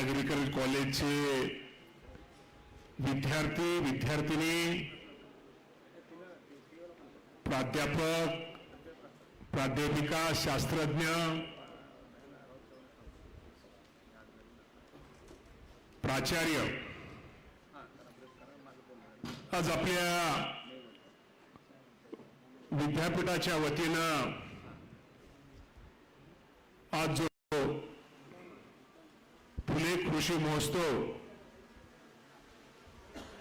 Agriculture कॉलेजचे विद्यार्थी विद्यार्थिनी, प्राध्यापक प्राध्यापिका, शास्त्रज्ञ, प्राचार्य, आज आपल्या विद्यापीठाच्या वतीनं आज जो फुले कृषी महोत्सव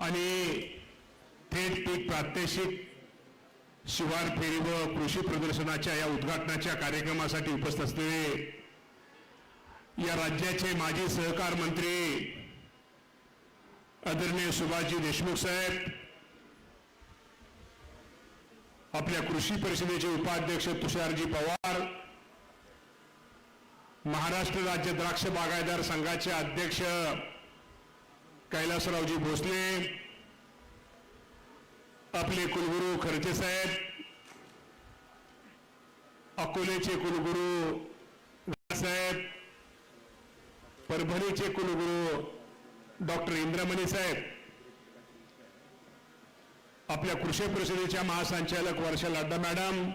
आणि थेट पीक प्रात्यक्षिक शिवार फेरी व कृषी प्रदर्शनाच्या या उद्घाटनाच्या कार्यक्रमासाठी उपस्थित असलेले या राज्याचे माजी सहकार मंत्री आदरणीय सुभाषजी देशमुख साहेब, आपल्या कृषी परिषदेचे उपाध्यक्ष तुषारजी पवार, महाराष्ट्र राज्य द्राक्ष बागायतदार संघाचे अध्यक्ष कैलासरावजी भोसले, आपले कुलगुरू खर्चे साहेब, अकोलेचे कुलगुरू साहेब, परभणीचे कुलगुरू डॉक्टर इंद्रमणी साहेब, आपल्या कृषी परिषदेच्या महासंचालक वर्षा लाड्डा मॅडम,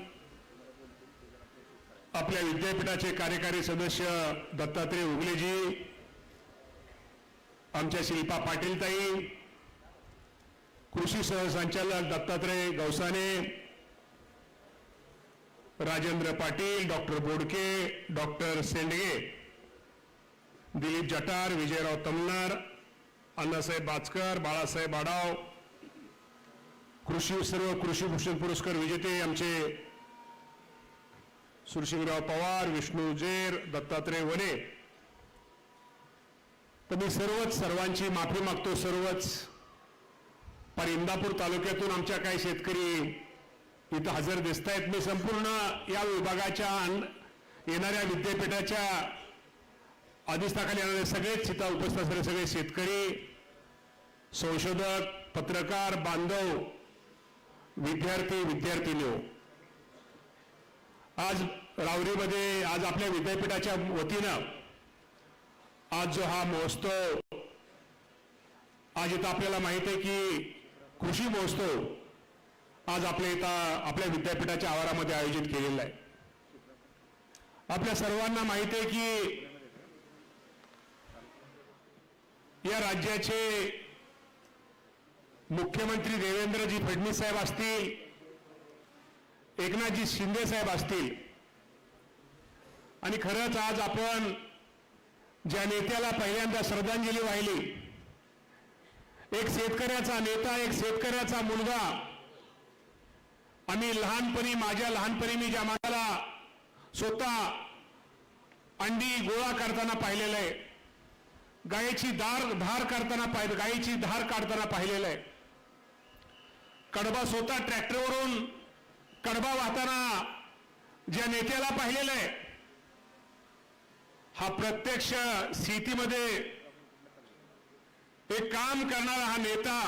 आपल्या विद्यापीठाचे कार्यकारी सदस्य दत्तात्रय उगलेजी, आमच्या शिल्पा पाटील ताई, कृषी सहसंचालक दत्तात्रय गवसाने, राजेंद्र पाटील, डॉक्टर बोडके, डॉक्टर सेंडगे, दिलीप जटार, विजयराव तमनार, अण्णासाहेब बाचकर, बाळासाहेब बाडाव, सर्व कृषी भूषण पुरस्कार विजेते आमचे सुरसिंगराव पवार, विष्णू जेर, दत्तात्रय वने, तर मी सर्वांची माफी मागतो. सर्वच पर इंदापूर तालुक्यातून आमच्या काही शेतकरी इथं हजर दिसत आहेत. मी संपूर्ण या विभागाच्या येणाऱ्या विद्यापीठाच्या अधिष्ठानाखाली येणारे सगळेच इथं उपस्थित असलेले सगळे शेतकरी, संशोधक, पत्रकार बांधव, विद्यार्थी विद्यार्थिनी, आज रावरीमध्ये आज आपल्या विद्यापीठाच्या वतीनं आज जो हा महोत्सव, आज इथं आपल्याला माहित आहे की कृषी महोत्सव आज आपल्या इथं आपल्या विद्यापीठाच्या आवारामध्ये आयोजित केलेला आहे. आपल्या सर्वांना माहित आहे की या राज्याचे मुख्यमंत्री देवेंद्रजी फडणवीस साहेब असतील, एकनाथजी शिंदे साहेब असतील, आणि खरंच आज आपण ज्या नेत्याला पहिल्यांदा श्रद्धांजली वाहिली, एक शेतकऱ्याचा नेता, एक शेतकऱ्याचा मुलगा. आम्ही लहानपणी, माझ्या लहानपणी मी ज्या माणसाला स्वतः अंडी गोळा करताना पाहिलेलं आहे, गायीची धार काढताना पाहिलेलं आहे, कडबा स्वतः ट्रॅक्टरवरून कडबा वाहताना ज्या नेत्याला पाहिलेलं आहे, हा प्रत्यक्ष शेतीमध्ये एक काम करणारा हा नेता,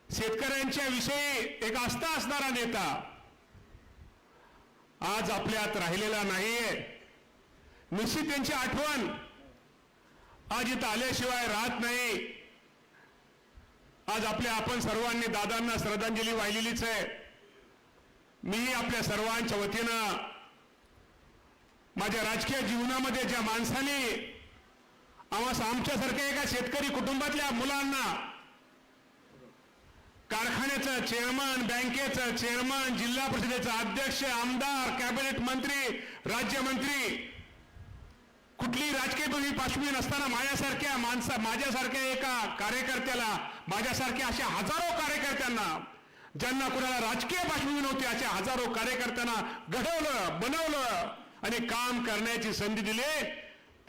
शेतकऱ्यांच्या विषयी एक आस्था असणारा नेता आज आपल्यात राहिलेला नाहीये. निश्चित त्यांची आठवण आज इथं आल्याशिवाय राहत नाही. आज आपण सर्वांनी दादांना श्रद्धांजली वाहिलेलीच आहे. मी आपल्या सर्वांच्या वतीनं माझ्या राजकीय जीवनामध्ये ज्या माणसाने आमच्यासारख्या एका शेतकरी कुटुंबातल्या मुलांना कारखान्याचं चेअरमन, बँकेचं चेअरमन, जिल्हा परिषदेचा अध्यक्ष, आमदार, कॅबिनेट मंत्री, राज्यमंत्री, कुठली राजकीय पार्श्वभूमी नसताना माझ्यासारख्या एका कार्यकर्त्याला, माझ्यासारख्या अशा हजारो कार्यकर्त्यांना, ज्यांना कुणाला राजकीय पार्श्वभूमी नव्हती, अशा हजारो कार्यकर्त्यांना घडवलं, बनवलं आणि काम करण्याची संधी दिली.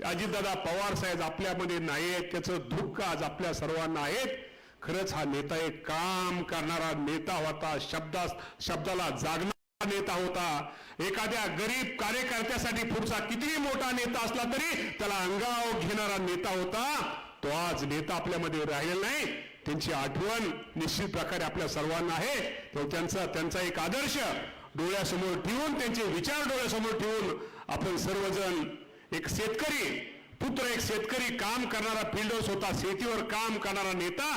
अजितदादा पवार साहेब आपल्यामध्ये नाहीत, त्याचं दुःख आज आपल्या सर्वांना आहेत. खरंच हा नेता एक काम करणारा नेता होता, शब्दाला जागणारा नेता होता. एखाद्या गरीब कार्यकर्त्यासाठी पुढचा कितीही मोठा नेता असला तरी त्याला अंगावर घेणारा नेता होता. तो आज नेता आपल्यामध्ये राहिलेला नाही. त्यांची आठवण निश्चित प्रकारे आपल्या सर्वांना आहे. तो त्यांचा एक आदर्श डोळ्यासमोर ठेवून, त्यांचे विचार डोळ्यासमोर ठेवून आपण सर्वजण एक शेतकरी पुत्र एक शेतकरी, काम करणारा फिल्डर्स होता, शेतीवर काम करणारा नेता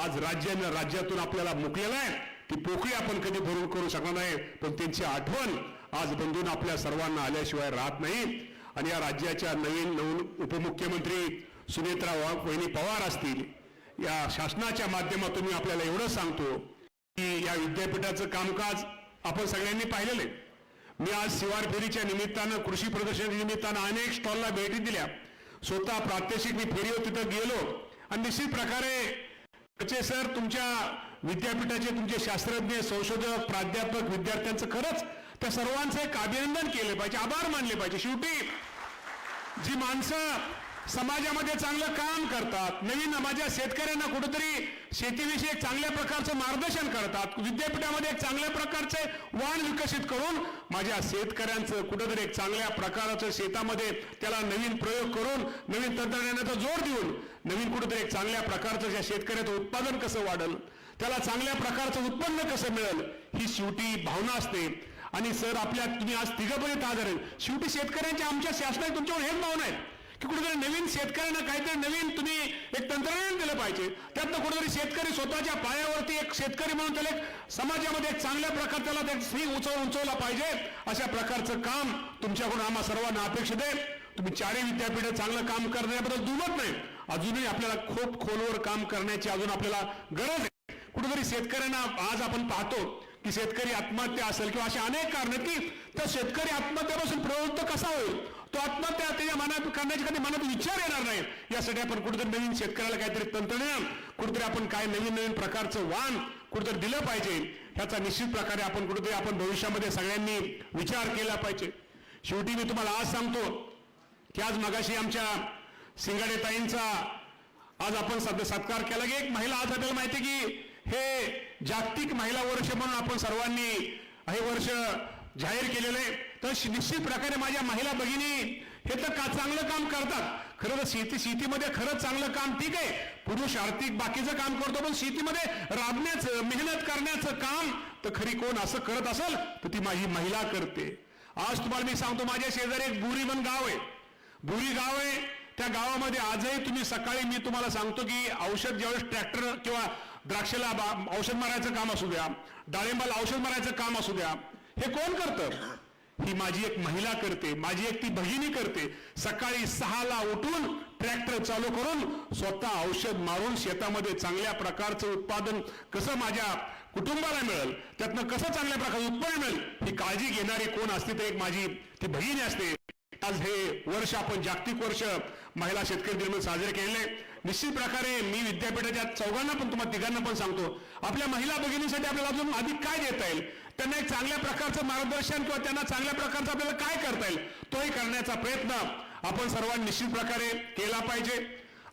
आज राज्यातून आपल्याला मुकलेला आहे. ती पोकळी आपण कधी भरून करू शकणार नाही, पण त्यांची आठवण आज बंधून आपल्या सर्वांना आल्याशिवाय राहत नाही. आणि या राज्याच्या नवीन उपमुख्यमंत्री सुनेत्रा वहिनी पवार असतील, या शासनाच्या माध्यमातून मी आपल्याला एवढं सांगतो की या विद्यापीठाचं कामकाज आपण सगळ्यांनी पाहिलेलं आहे. मी आज शिवार फेरीच्या निमित्तानं, कृषी प्रदर्शनाच्या निमित्तानं अनेक स्टॉलला भेटी दिल्या. स्वतः प्रात्यक्षिक मी फेरीवर तिथं गेलो आणि निश्चित प्रकारे सर, तुमच्या विद्यापीठाचे तुमचे शास्त्रज्ञ, संशोधक, प्राध्यापक, विद्यार्थ्यांचं खरंच त्या सर्वांचं एक अभिनंदन केलं पाहिजे, आभार मानले पाहिजे. शेवटी जी माणसं समाजामध्ये चांगलं काम करतात, नवीन माझ्या शेतकऱ्यांना कुठेतरी शेतीविषयी एक चांगल्या प्रकारचं मार्गदर्शन करतात, विद्यापीठामध्ये एक चांगल्या प्रकारचे वाण विकसित करून माझ्या शेतकऱ्यांचं कुठेतरी एक चांगल्या प्रकारचं शेतामध्ये त्याला नवीन प्रयोग करून, नवीन तंत्रज्ञानाचा जोर देऊन नवीन कुठेतरी एक चांगल्या प्रकारचं त्या शेतकऱ्याचं उत्पादन कसं वाढेल, त्याला चांगल्या प्रकारचं उत्पन्न कसं मिळेल, ही शेवटी भावना असते. आणि सर, तुम्ही आज तिघंपणे हजर आहे. शेवटी शेतकऱ्यांच्या, आमच्या शासनाने तुमच्यावर हेच भावना आहे की कुठेतरी नवीन शेतकऱ्यांना काहीतरी नवीन तुम्ही एक तंत्रज्ञान दिलं पाहिजे. त्यातनं कुठेतरी शेतकरी स्वतःच्या पायावरती एक शेतकरी म्हणून त्याला एक समाजामध्ये एक चांगल्या प्रकार त्याला ते स्त्री उंचवला पाहिजे. अशा प्रकारचं काम तुमच्याकडून आम्हा सर्वांना अपेक्षित आहे. तुम्ही चारही विद्यापीठं चांगलं काम करण्याबद्दल दुमत नाही, अजूनही आपल्याला खूप खोलवर काम करण्याची अजून आपल्याला गरज आहे. कुठेतरी शेतकऱ्यांना आज आपण पाहतो की शेतकरी आत्महत्या असेल किंवा अशा अनेक कारण की त्या शेतकरी आत्महत्यापासून प्रवृत्त कसा होईल, तो आत्महत्या त्याच्या मनात करण्याची कधी मनात विचार येणार नाही. यासाठी आपण कुठेतरी नवीन शेतकऱ्याला काहीतरी तंत्रज्ञान, कुठेतरी आपण काय नवीन प्रकारचं वाण कुठेतरी दिलं पाहिजे. ह्याचा निश्चित प्रकारे आपण कुठेतरी आपण भविष्यामध्ये सगळ्यांनी विचार केला पाहिजे. शेवटी मी तुम्हाला आज सांगतो की आज मगाशी आमच्या सिंगाडे ताईंचा आज आपण सत्कार केला की एक महिला, आज आपल्याला माहिती की हे जागतिक महिला वर्ष म्हणून आपण सर्वांनी हे वर्ष जाहीर केलेलं आहे. तर निश्चित प्रकारे माझ्या महिला भगिनी हे तर चांगलं काम करतात. खरं तर शेतीमध्ये खरंच चांगलं काम ठीक आहे, पुरुष आर्थिक बाकीचं काम करतो, पण शेतीमध्ये राबण्याचं, मेहनत करण्याचं काम तर खरी कोण असं करत असेल तर ती माझी महिला करते. आज तुम्हाला मी सांगतो, माझ्या शेजारी एक बुरी म्हणून गाव आहे, बुरी गाव आहे. त्या गावामध्ये आजही तुम्ही सकाळी मी तुम्हाला सांगतो की औषध ज्यावेळेस ट्रॅक्टर किंवा द्राक्षाला औषध मारायचं काम असू द्या, डाळिंबाला औषध मारायचं काम असू द्या, हे कोण करतं? ही माझी एक महिला करते, माझी एक ती भगिनी करते. सकाळी 6ला उठून ट्रॅक्टर चालू करून स्वतः औषध मारून शेतामध्ये चांगल्या प्रकारचं उत्पादन कसं माझ्या कुटुंबाला मिळेल, त्यातनं कसं चांगल्या प्रकारचं उत्पन्न मिळेल, ही काळजी घेणारी कोण असते तर एक माझी ती भगिनी असते. आज हे वर्ष आपण जागतिक वर्ष महिला शेतकरी दिन म्हणून साजरे केले. निश्चित प्रकारे मी विद्यापीठाच्या चौघांना पण, तुम्हाला तिघांना पण सांगतो, आपल्या महिला भगिनीसाठी आपल्याला अजून अधिक काय देता येईल, त्यांना एक चांगल्या प्रकारचं मार्गदर्शन किंवा त्यांना चांगल्या प्रकारचं आपल्याला काय करता येईल, तोही करण्याचा प्रयत्न आपण सर्वांनी निश्चित प्रकारे केला पाहिजे.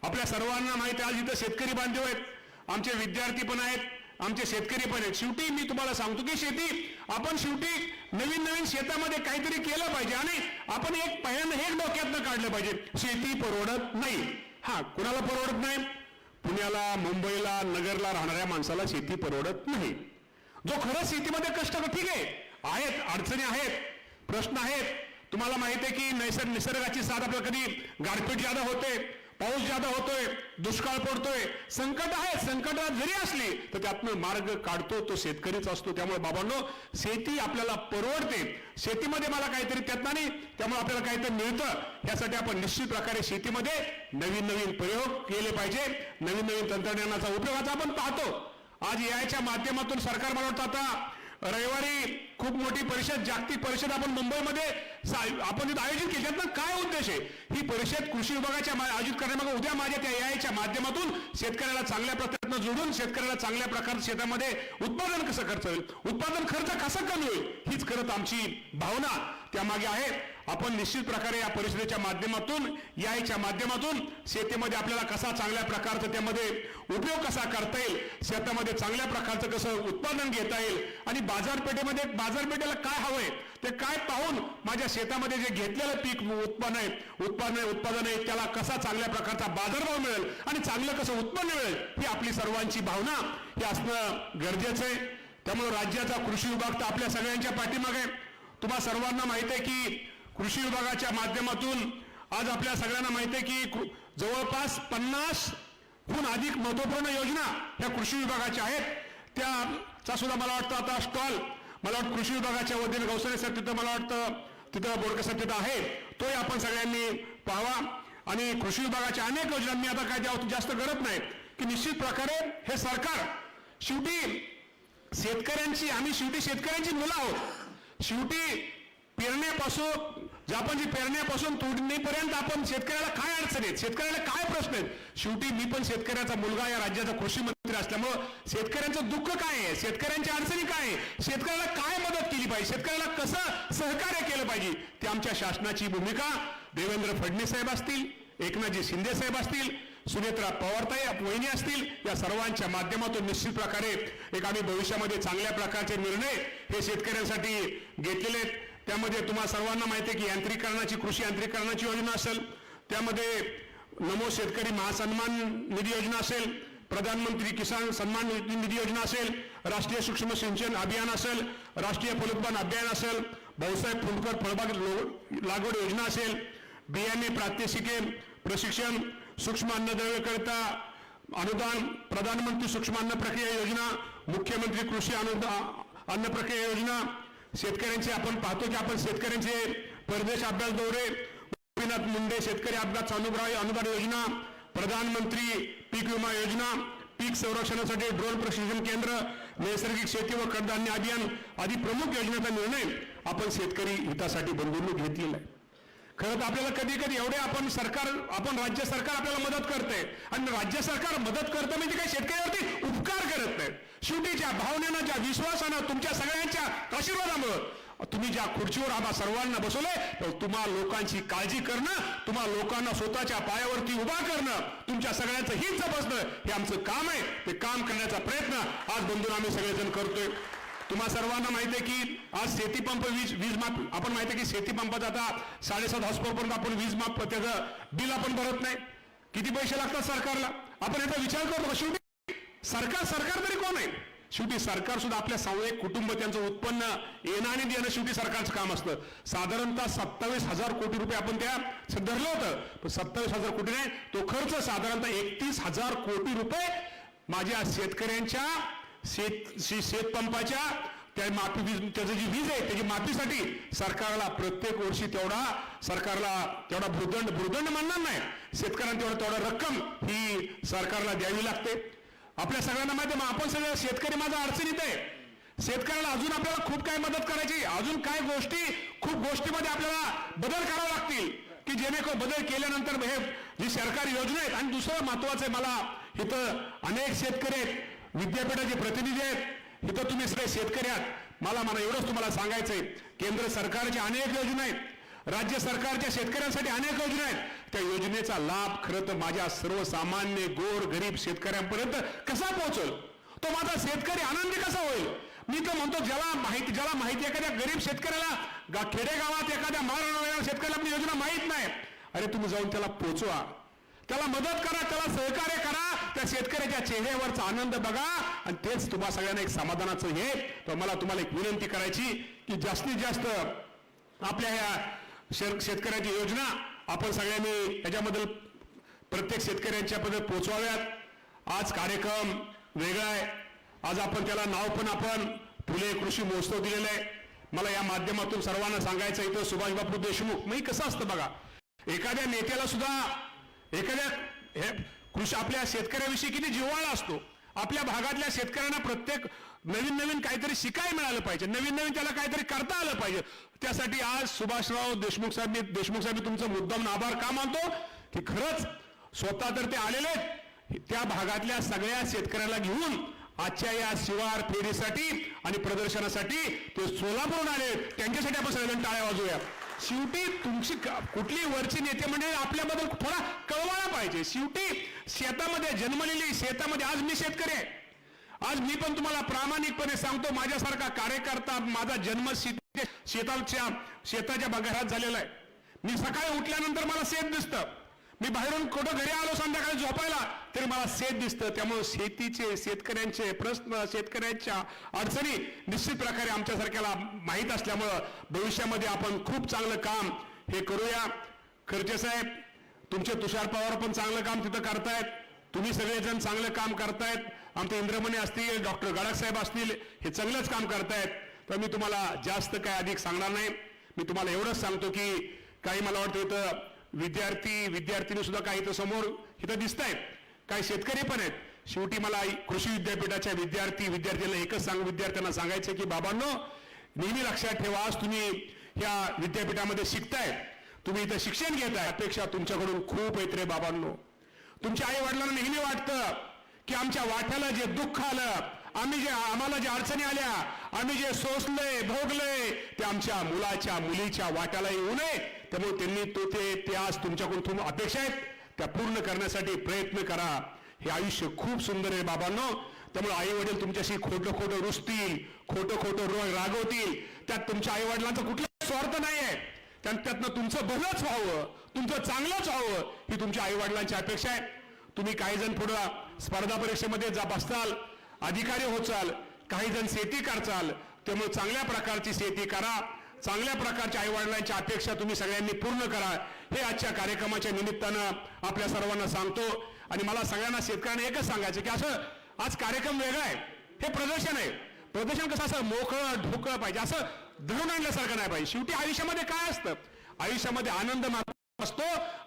आपल्या सर्वांना माहिती आहे, आज इथं शेतकरी बांधव आहेत, आमचे विद्यार्थी पण आहेत, आमचे शेतकरी पण आहेत. शेवटी मी तुम्हाला सांगतो की आपण शेवटी नवीन शेतामध्ये काहीतरी केलं पाहिजे आणि आपण एक पहिल्यांदा हे डोक्यातनं काढलं पाहिजे, शेती परवडत नाही. हा, कुणाला परवडत नाही? पुण्याला, मुंबईला, नगरला राहणाऱ्या माणसाला शेती परवडत नाही. जो खरंच शेतीमध्ये कष्ट, ठीक आहे, आहेत अडचणी आहेत, प्रश्न आहेत. तुम्हाला माहिती आहे की निसर्गाची साथ आपल्याला कधी गारपीट ज्यादा होते, पाऊस ज्यादा होतोय, दुष्काळ पडतोय, संकट आहे. संकटात जरी असली तर त्यातनं मार्ग काढतो तो शेतकरीच असतो. त्यामुळे बाबांनो, शेती आपल्याला परवडते, शेतीमध्ये मला काहीतरी त्यात नाही, त्यामुळे आपल्याला काहीतरी मिळतं. यासाठी आपण निश्चित प्रकारे शेतीमध्ये नवीन प्रयोग केले पाहिजे, नवीन तंत्रज्ञानाचा उपयोगाचा आपण पाहतो. आज याच्या माध्यमातून सरकार, मला वाटतं आता रविवारी खूप मोठी परिषद, जागतिक परिषद आपण मुंबईमध्ये आपण तिथे आयोजित केली. त्यातनं काय उद्देश आहे? ही परिषद कृषी विभागाच्या आयोजित करण्यामागे उद्या माझ्या त्या याच्या माध्यमातून शेतकऱ्याला चांगल्या प्रकारानं जोडून शेतकऱ्याला चांगल्या प्रकारचं शेतामध्ये उत्पादन कसं करता येईल, उत्पादन खर्च कसा कमी होईल, हीच करत आमची भावना त्यामागे आहे. आपण निश्चित प्रकारे या परिषदेच्या माध्यमातून, याच्या माध्यमातून शेतीमध्ये आपल्याला कसा चांगल्या प्रकारचं त्यामध्ये उपयोग कसा करता येईल, शेतामध्ये चांगल्या प्रकारचं कसं उत्पादन घेता येईल आणि बाजारपेठेला काय हवंय ते काय पाहून माझ्या शेतामध्ये जे घेतलेलं पीक उत्पादन आहे त्याला कसा चांगल्या प्रकारचा बाजारभाव मिळेल आणि चांगलं कसं उत्पन्न मिळेल, ही आपली सर्वांची भावना हे असणं गरजेचं आहे. त्यामुळे राज्याचा कृषी विभाग तर आपल्या सगळ्यांच्या पाठीमागे आहे. तुम्हा सर्वांना माहिती आहे की कृषी विभागाच्या माध्यमातून आज आपल्या सगळ्यांना माहिती आहे की जवळपास 50हून अधिक महत्वपूर्ण योजना ह्या कृषी विभागाच्या आहेत. त्याचा सुद्धा मला वाटतं आता स्टॉल मला वाटतं कृषी विभागाच्या वतीने गौसरे साहेब तिथं मला वाटतं तिथं बोडके साहेब तिथं आहे, तोही आपण सगळ्यांनी पाहावा. आणि कृषी विभागाच्या अनेक योजना मी आता काय द्यावं जास्त करत नाही की निश्चित प्रकारे हे सरकार शेवटी शेतकऱ्यांची आम्ही शेवटी शेतकऱ्यांची मुलं आहोत. शेवटी पेरण्यापासून आपण जी पेरण्यापासून तोडणीपर्यंत आपण शेतकऱ्याला काय अडचण आहेत, शेतकऱ्याला काय प्रश्न आहेत. शेवटी मी पण शेतकऱ्याचा मुलगा या राज्याचा कृषी मंत्री असल्यामुळं शेतकऱ्यांचं दुःख काय आहे, शेतकऱ्यांच्या अडचणी काय आहे, शेतकऱ्याला काय मदत केली पाहिजे, शेतकऱ्याला कसं सहकार्य केलं पाहिजे, ती आमच्या शासनाची भूमिका देवेंद्र फडणवीस साहेब असतील, एकनाथजी शिंदे साहेब असतील, सुनेत्रा पवारताई वहिनी असतील, या सर्वांच्या माध्यमातून निश्चित प्रकारे एक आम्ही भविष्यामध्ये चांगल्या प्रकारचे निर्णय हे शेतकऱ्यांसाठी घेतलेले आहेत. त्यामध्ये तुम्हाला सर्वांना माहिती आहे की यांत्रिकरणाची कृषी यांत्रिकरणाची योजना असेल, त्यामध्ये नमो शेतकरी महासन्मान निधी योजना असेल, प्रधानमंत्री किसान सन्मान निधी योजना असेल, राष्ट्रीय सूक्ष्म सिंचन अभियान असेल, राष्ट्रीय फलोत्पादन अभियान असेल, भाऊसाहेब फुंडकर फळबाग लागवड योजना असेल, बियाणे प्रात्यक्षिके प्रशिक्षण, सूक्ष्म अन्नद्रव्यकरिता अनुदान, प्रधानमंत्री सूक्ष्म अन्न प्रक्रिया योजना, मुख्यमंत्री कृषी अन्न प्रक्रिया योजना, शेतकऱ्यांचे आपण पाहतो की आपण शेतकऱ्यांचे परदेश अभ्यास दौरे, गोपीनाथ मुंडे शेतकरी अपघात अनुदान योजना, प्रधानमंत्री पीक विमा योजना, पीक संरक्षणासाठी ड्रोन प्रशिक्षण केंद्र, नैसर्गिक शेती व कडधान्य अभियान आदी प्रमुख योजनेचा निर्णय आपण शेतकरी हितासाठी बंधूंनी घेतलेला आहे. खरं तर आपल्याला कधी कधी एवढे आपण राज्य सरकार आपल्याला मदत करते आणि राज्य सरकार मदत करतं म्हणजे काही शेतकऱ्यावरती उपकार करत नाहीत. शेवटी ज्या भावनेनं ज्या विश्वासानं तुमच्या सगळ्यांच्या आशीर्वादामुळे तुम्ही ज्या खुर्चीवर आम्हा सर्वांना बसवलंय, तुम्हा लोकांची काळजी करणं, तुम्हा लोकांना स्वतःच्या पायावरती उभा करणं, तुमच्या सगळ्यांचं हित जपणं हे आमचं काम आहे. ते काम करण्याचा प्रयत्न आज बंधून आम्ही सगळेजण करतोय. तुम्हा सर्वांना माहिती आहे की आज शेतीपंप वीज माफ आपण माहिती आहे की शेतीपंपाचं आता 7.5 हॉर्सपावरपर्यंत आपण वीज माफ त्याचं बिल आपण भरत नाही. किती पैसे लागतात सरकारला, आपण याचा विचार करतो. शेवटी सरकार तरी कोण आहे, शेवटी सरकार सुद्धा आपल्या सामूहिक कुटुंब त्यांचं उत्पन्न येणं आणि देणं शेवटी सरकारचं काम असतं. साधारणतः 27,000 कोटी रुपये आपण त्या धरलं होतं, पण 27,000 कोटी नाही, तो खर्च साधारणतः 31,000 कोटी रुपये माझ्या शेतकऱ्यांच्या शेतपंपाच्या त्या माफी वीज त्याची जी वीज आहे त्याची माफीसाठी सरकारला प्रत्येक वर्षी तेवढा भूदंड मानणार नाही, शेतकऱ्यांना तेवढा रक्कम ही सरकारला द्यावी लागते. आपल्या सगळ्यांना माहिती आहे, आपण सगळे शेतकरी माझा अडचणीत आहे. शेतकऱ्याला अजून आपल्याला खूप काय मदत करायची, अजून काय खूप गोष्टीमध्ये आपल्याला बदल करावे लागतील की जेणेकरून बदल केल्यानंतर हे जी सरकारी योजना आहेत. आणि दुसरं महत्वाचं आहे, मला इथं अनेक शेतकरी आहेत, विद्यापीठाचे प्रतिनिधी आहेत, इथं तुम्ही सगळे शेतकरी आहात. मला एवढंच तुम्हाला सांगायचंय, केंद्र सरकारच्या अनेक योजना आहेत, राज्य सरकारच्या शेतकऱ्यांसाठी अनेक योजना आहेत. त्या योजनेचा लाभ खरं तर माझ्या सर्वसामान्य गोर गरीब शेतकऱ्यांपर्यंत कसा पोहोचल, तो माझा शेतकरी आनंदी कसा होईल. मी तर म्हणतो ज्याला माहिती एखाद्या गरीब शेतकऱ्याला खेडेगावात एखाद्या महाराष्ट्र शेतकऱ्याला आपली योजना माहीत नाही, अरे तुम्ही जाऊन त्याला पोचवा, त्याला मदत करा, त्याला सहकार्य करा, त्या शेतकऱ्याच्या चेहऱ्यावरचा आनंद बघा आणि तेच तुम्हा सगळ्यांना एक समाधानाचं हे. तर मला तुम्हाला एक विनंती करायची की जास्तीत जास्त आपल्या या शेतकऱ्याची योजना आपण सगळ्यांनी याच्याबद्दल प्रत्येक शेतकऱ्यांच्या पद्धत पोचवाव्यात. आज कार्यक्रम वेगळा आहे, आज आपण त्याला नाव पण आपण फुले कृषी महोत्सव दिलेला आहे. मला या माध्यमातून सर्वांना सांगायचं, इथं सुभाषबापू देशमुख म्हणजे कसं असतं बघा, एखाद्या नेत्याला सुद्धा एखाद्या कृषी आपल्या शेतकऱ्याविषयी किती जिव्हाळा असतो. आपल्या भागातल्या शेतकऱ्यांना प्रत्येक नवीन काहीतरी शिकायला मिळालं पाहिजे, नवीन त्याला काहीतरी करता आलं पाहिजे. त्यासाठी आज सुभाषराव देशमुख साहेब तुमचं मुद्दाम आभार का मानतो की खरंच स्वतः तर ते आलेले त्या भागातल्या सगळ्या शेतकऱ्याला घेऊन आजच्या या शिवार फेरीसाठी आणि प्रदर्शनासाठी ते सोलापूरहून आले. त्यांच्यासाठी आपण सगळेजण टाळ्या वाजवूया. शेवटी तुमची कुठली वरची नेते म्हणजे आपल्याबद्दल थोडा कळवायला पाहिजे. शेवटी शेतामध्ये जन्मलेली, शेतामध्ये आज मी शेतकरी आहे, आज मी पण तुम्हाला प्रामाणिकपणे सांगतो, माझ्यासारखा कार्यकर्ता माझा जन्म शेताच्या घरात झालेला आहे. मी सकाळी उठल्यानंतर मला शेत दिसतं, मी बाहेरून कुठं घरी आलो संध्याकाळी झोपायला तरी मला शेत दिसतं. त्यामुळे शेतकऱ्यांचे प्रश्न, शेतकऱ्यांच्या अडचणी निश्चित प्रकारे आमच्यासारख्याला माहीत असल्यामुळं भविष्यामध्ये आपण खूप चांगलं काम हे करूया. खर्चे साहेब तुमचे तुषार पवार पण चांगलं काम तिथं करतायत, तुम्ही सगळेजण चांगलं काम करतायत, आमचे इंद्रमणी असतील, डॉक्टर गडाख साहेब असतील, हे चांगलंच काम करतायत. तर मी तुम्हाला जास्त काय अधिक सांगणार नाही. मी तुम्हाला एवढंच सांगतो की काही मला वाटतं इथं विद्यार्थिनी सुद्धा काही इथं समोर इथं दिसत आहेत, काही शेतकरी पण आहेत. शेवटी मला कृषी विद्यापीठाच्या विद्यार्थ्यांना सांगायचं की बाबांनो, नेहमी लक्षात ठेवा, आज तुम्ही या विद्यापीठामध्ये शिकताय, तुम्ही इथं शिक्षण घेताय, अपेक्षा तुमच्याकडून खूप आहेत रे बाबांनो. तुमच्या आई वडिलांना नेहमी वाटतं की आमच्या वाट्याला जे दुःख आलं, आम्हाला ज्या अडचणी आल्या, आम्ही जे सोसलंय भोगलंय, ते आमच्या मुलीच्या वाट्याला येऊ नये. त्यामुळे त्यांनी ते आज तुमच्याकडून अपेक्षा आहेत, त्या पूर्ण करण्यासाठी प्रयत्न करा. हे आयुष्य खूप सुंदर आहे बाबांनो. त्यामुळे आई वडील तुमच्याशी खोटं रुसतील, खोटं रागवतील, त्यात तुमच्या आई वडिलांचा कुठलाच स्वार्थ नाही आहे. त्यातनं तुमचं भलंच व्हावं, तुमचं चांगलंच व्हावं, ही तुमच्या आई वडिलांची अपेक्षा आहे. तुम्ही काही जण पुढं स्पर्धा परीक्षेमध्ये बसताल, अधिकारी होचाल, काही जण शेती करचाल. त्यामुळे चांगल्या प्रकारची शेती करा, चांगल्या प्रकारच्या आई वडिलांच्या अपेक्षा तुम्ही सगळ्यांनी पूर्ण करा. हे आजच्या कार्यक्रमाच्या निमित्तानं आपल्या सर्वांना सांगतो. आणि मला सगळ्यांना शेतकऱ्यांना एकच सांगायचं की असं आज कार्यक्रम वेगळा आहे, हे प्रदर्शन आहे. प्रदर्शन कसं असं मोकळं ढोकळं पाहिजे, असं धरून आणल्यासारखं नाही पाहिजे. शेवटी आयुष्यामध्ये काय असतं, आयुष्यामध्ये आनंद असतो,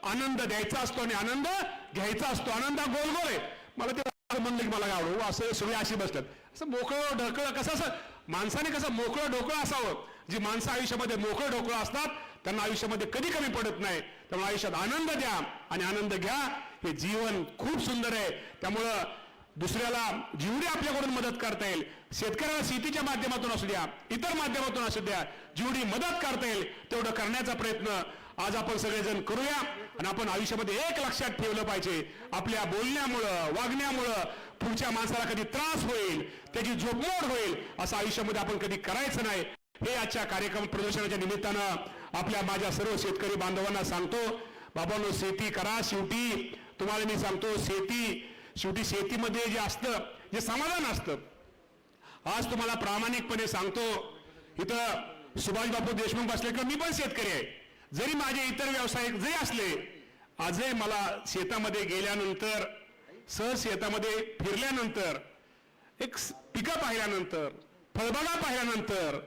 आनंद द्यायचा असतो आणि आनंद घ्यायचा असतो. आनंद गोल आहे. मला ते म्हणलं की मला आवडू असं सगळे अशी बसतात. असं मोकळं ढोकळं कसं, असं माणसाने कसं मोकळं ढोकळं असावं. जी माणसं आयुष्यामध्ये मोकळं ढोकळं असतात त्यांना आयुष्यामध्ये कधी कमी पडत नाही. त्यामुळे आयुष्यात आनंद द्या आणि आनंद घ्या. हे जीवन खूप सुंदर आहे. त्यामुळं दुसऱ्याला जेवढी आपल्याकडून मदत करता येईल, शेतकऱ्याला शेतीच्या माध्यमातून असू द्या, इतर माध्यमातून असू द्या, जेवढी मदत करता येईल तेवढं करण्याचा प्रयत्न आज आपण सगळेजण करूया. आणि आपण आयुष्यामध्ये एक लक्षात ठेवलं पाहिजे, आपल्या बोलण्यामुळं वागण्यामुळं पुढच्या माणसाला कधी त्रास होईल, त्याची झोपमोड होईल, असं आयुष्यामध्ये आपण कधी करायचं नाही. हे आजच्या कार्यक्रम प्रदर्शनाच्या निमित्तानं माझ्या सर्व शेतकरी बांधवांना सांगतो. बाबांनो, शेती करा. शेवटी तुम्हाला मी सांगतो, शेवटी शेतीमध्ये जे असतं, जे समाधान असतं, आज तुम्हाला प्रामाणिकपणे सांगतो, इथं सुभाषबाबू देशमुख बसले किंवा मी पण शेतकरी आहे, जरी माझे इतर व्यवसाय जरी असले, आजही मला शेतामध्ये गेल्यानंतर, सहज शेतामध्ये फिरल्यानंतर, एक पिकं पाहिल्यानंतर, फळबागा पाहिल्यानंतर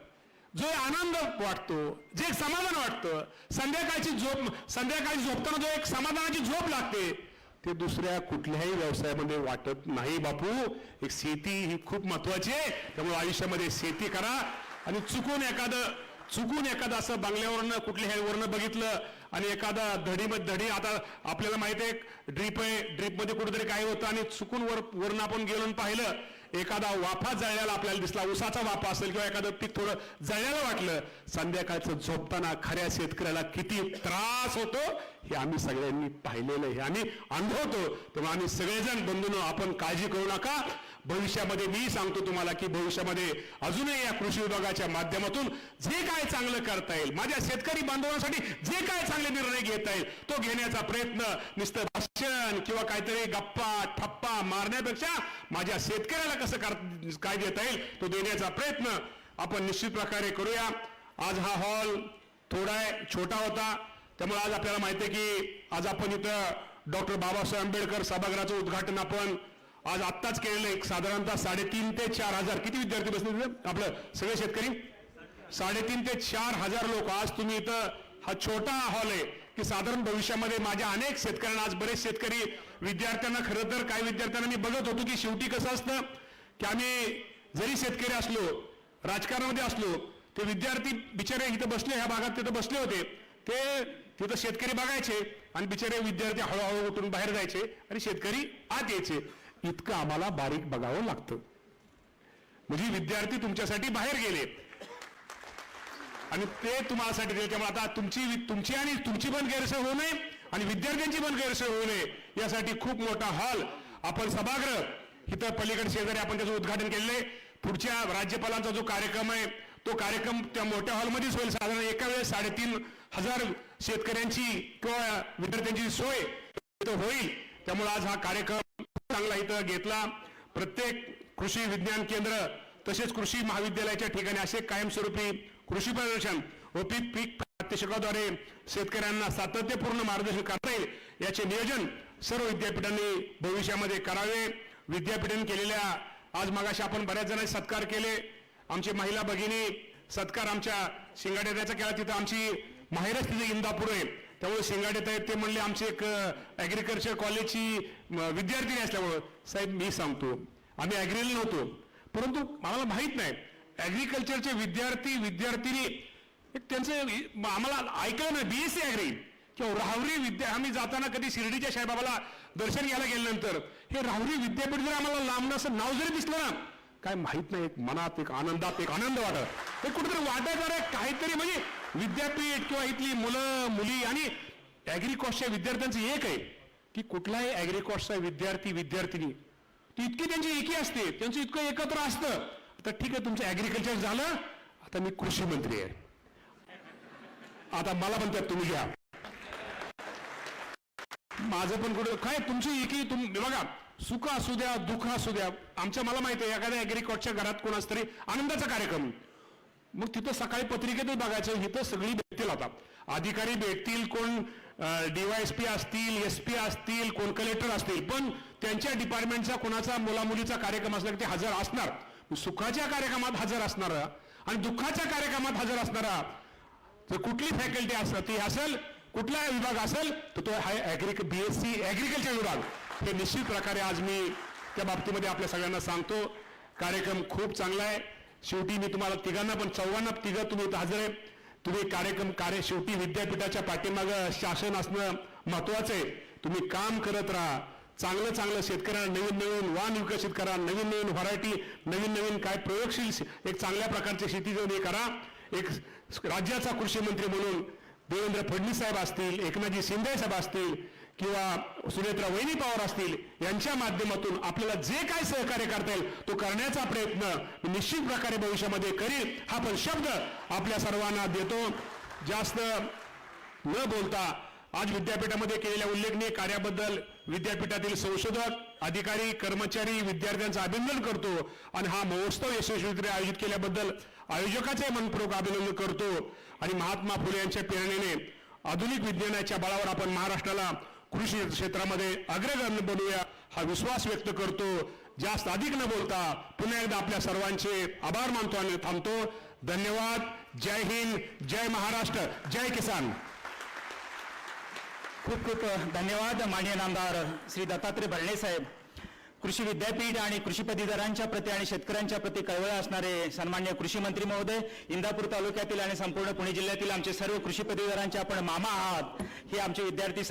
जो आनंद वाटतो, जे एक समाधान वाटतं, संध्याकाळी झोपताना जो एक समाधानाची झोप लागते, ते दुसऱ्या कुठल्याही व्यवसायामध्ये वाटत नाही बापू. एक शेती ही खूप महत्वाची आहे. त्यामुळे आयुष्यामध्ये शेती करा. आणि चुकून एखादं असं बंगल्यावरनं कुठल्यावरनं बघितलं आणि एखादा धडी, आता आपल्याला माहिती आहे ड्रीपमध्ये कुठेतरी काय होतं आणि चुकून वरनं आपण गेलो पाहिलं, एखादा वाफा जळल्याला आपल्याला दिसला, उसाचा वाफा असेल किंवा एखादं पीक थोडं जळल्याला वाटलं, संध्याकाळचं झोपताना खऱ्या शेतकऱ्याला किती त्रास होतो हे आम्ही सगळ्यांनी पाहिलेलं, हे आम्ही अनुभवतो. तेव्हा आम्ही सगळेजण बंधूंनो, आपण काळजी करू नका. भविष्यामध्ये मी सांगतो तुम्हाला की भविष्यामध्ये अजूनही या कृषी विभागाच्या माध्यमातून जे काय चांगलं करता येईल, माझ्या शेतकरी बांधवांसाठी जे काय चांगले निर्णय घेता येईल तो घेण्याचा प्रयत्न, नुसतं भाषण किंवा काहीतरी गप्पा ठप्पा मारण्यापेक्षा माझ्या शेतकऱ्याला कसं काय देता येईल तो देण्याचा प्रयत्न आपण निश्चित प्रकारे करूया. आज हा हॉल थोडा छोटा होता, त्यामुळे आज आपल्याला माहिती आहे की आज आपण इथं डॉक्टर बाबासाहेब आंबेडकर सभागृहाचं उद्घाटन आपण आज आत्ताच केलेलं आहे. साधारणतः 3,500 ते 4,000 किती विद्यार्थी बसले तिथे, आपलं सगळे शेतकरी 3,500 ते 4,000 लोक. आज तुम्ही इथं हा छोटा हॉल आहे की साधारण भविष्यामध्ये माझ्या अनेक शेतकऱ्यांना, आज बरेच शेतकरी विद्यार्थ्यांना, खरं तर काही विद्यार्थ्यांना मी बघत होतो की शेवटी कसं असतं की आम्ही जरी शेतकरी असलो, राजकारणामध्ये असलो, ते विद्यार्थी बिचारे इथं बसले, ह्या भागात तिथं बसले होते, ते तिथं शेतकरी बघायचे आणि बिचारे विद्यार्थी हळूहळू उठून बाहेर जायचे आणि शेतकरी आत यायचे. इतकं आम्हाला बारीक बघावं लागतं. म्हणजे विद्यार्थी तुमच्यासाठी बाहेर गेले आणि ते तुम्हासाठी दिले. त्यामुळे आता तुमची आणि तुमची पण गैरसोय होऊ नये आणि विद्यार्थ्यांची पण गैरसोय होऊ नये यासाठी खूप मोठा हॉल, आपण सभागृह इथं पलीकडे शेजारी आपण त्याचं उद्घाटन केलेलं आहे. पुढच्या राज्यपालांचा जो कार्यक्रम आहे तो कार्यक्रम त्या मोठ्या हॉलमध्येच होईल. साधारण एका वेळेस 3,500 शेतकऱ्यांची किंवा विद्यार्थ्यांची सोय इथं होईल. त्यामुळे आज हा कार्यक्रम चांगला इथं घेतला. प्रत्येक कृषी विज्ञान केंद्र तसेच कृषी महाविद्यालयाच्या ठिकाणी असे कायमस्वरूपी कृषी प्रदर्शन व पीक प्रात्यक्षिकाद्वारे शेतकऱ्यांना सातत्यपूर्ण मार्गदर्शन करता येईल याचे नियोजन सर्व विद्यापीठांनी भविष्यामध्ये करावे. विद्यापीठांनी केलेल्या आज मगाशी आपण बऱ्याच जणांनी सत्कार केले. आमची महिला भगिनी सत्कार आमच्या शिंगाड्याचा केला. तिथं आमची माहेरच तिथे इंदापूर आहे, त्यामुळे शिंगाड्यात आहेत ते म्हणले आमचे एक ॲग्रिकल्चर कॉलेजची विद्यार्थिनी असल्यामुळं. साहेब मी सांगतो आम्ही ॲग्रीला नव्हतो, परंतु मला माहीत नाही ॲग्रिकल्चरचे विद्यार्थिनी त्यांचं आम्हाला ऐकलं नाही. BSc ॲग्री किंवा राहुरी आम्ही जाताना कधी शिर्डीच्या साईबाबाला दर्शन घ्यायला गेल्यानंतर हे राहुरी विद्यापीठ जर आम्हाला लांब असं नाव जरी दिसलं ना, काय माहित नाही, एक मनात एक आनंद वाटत, हे कुठेतरी वाटत आहे काहीतरी. म्हणजे विद्यापीठ किंवा इथली मुलं मुली आणि ॲग्रिकॉसच्या विद्यार्थ्यांचं एक आहे की कुठलाही ॲग्रिकॉसचा विद्यार्थिनी ती इतकी त्यांची एकी असते, त्यांचं इतकं एकत्र असतं. आता ठीक आहे तुमचं ॲग्रिकल्चर झालं, आता मी कृषी मंत्री आहे, आता मला पण त्यात तुम्ही घ्या. माझं पण कुठं काय तुमची एकी बघा, सुख असू द्या दुःख असू द्या. मला माहिती आहे एखाद्या ॲग्रिकॉसच्या घरात कोणाच तरी आनंदाचा कार्यक्रम, मग तिथं सकाळी पत्रिकेतच बघायचं, इथं सगळी भेटतील. आता अधिकारी भेटतील, कोण DYSP असतील, SP असतील, कोण कलेक्टर असतील, पण त्यांच्या डिपार्टमेंटचा कोणाचा मुलामुलीचा कार्यक्रम असला की ते हजर असणार. सुखाच्या कार्यक्रमात हजर असणारा आणि दुःखाच्या कार्यक्रमात हजर असणारा तर कुठली फॅकल्टी ती असेल, कुठला विभाग असेल तर तो आहे BSc ॲग्रिकल्चर विभाग. हे निश्चित प्रकारे आज मी त्या बाबतीमध्ये आपल्या सगळ्यांना सांगतो. कार्यक्रम खूप चांगला आहे. शेवटी मी तुम्हाला तिघांना पण तिघं तुम्ही इथं हजर आहे. तुम्ही शेवटी विद्यापीठाच्या पाठीमागं शासन असणं महत्वाचं आहे. तुम्ही काम करत राहा, चांगलं शेतकऱ्यांना नवीन वाण विकसित करा, नवीन व्हरायटी, नवीन काय प्रयोगशील एक चांगल्या प्रकारची शेती करा. एक राज्याचा कृषी मंत्री म्हणून देवेंद्र फडणवीस साहेब असतील, एकनाथजी शिंदे साहेब असतील किंवा सुनेत्रा वहिनी पवार असतील, यांच्या माध्यमातून आपल्याला जे काय सहकार्य करता येईल तो करण्याचा प्रयत्न निश्चित प्रकारे भविष्यामध्ये करील. हा पण शब्द आपल्या सर्वांना देतो. जास्त न बोलता आज विद्यापीठामध्ये केलेल्या उल्लेखनीय कार्याबद्दल विद्यापीठातील संशोधक, अधिकारी, कर्मचारी, विद्यार्थ्यांचं अभिनंदन करतो आणि हा महोत्सव यशस्वीरित्या आयोजित केल्याबद्दल आयोजकाचे मनपूर्वक अभिनंदन करतो. आणि महात्मा फुले यांच्या प्रेरणेने आधुनिक विज्ञानाच्या बळावर आपण महाराष्ट्राला कृषी क्षेत्रामध्ये अग्रगण्य बनवूया हा विश्वास व्यक्त करतो. जास्त अधिक न बोलता पुन्हा एकदा आपल्या सर्वांचे आभार मानतो आणि थांबतो. धन्यवाद. जय हिंद, जय महाराष्ट्र, जय किसान. खूप खूप धन्यवाद माननीय नामदार श्री दत्तात्रय भरणे साहेब. कृषी विद्यापीठ आणि कृषी पदवीधरांच्या प्रती आणि शेतकऱ्यांच्या प्रती कळवळ असणारे सन्माननीय कृषी मंत्री महोदय, इंदापूर तालुक्यातील आणि संपूर्ण पुणे जिल्ह्यातील आमचे सर्व कृषी पदवीधरांचे आपण मामा आहात. हे आमचे विद्यार्थी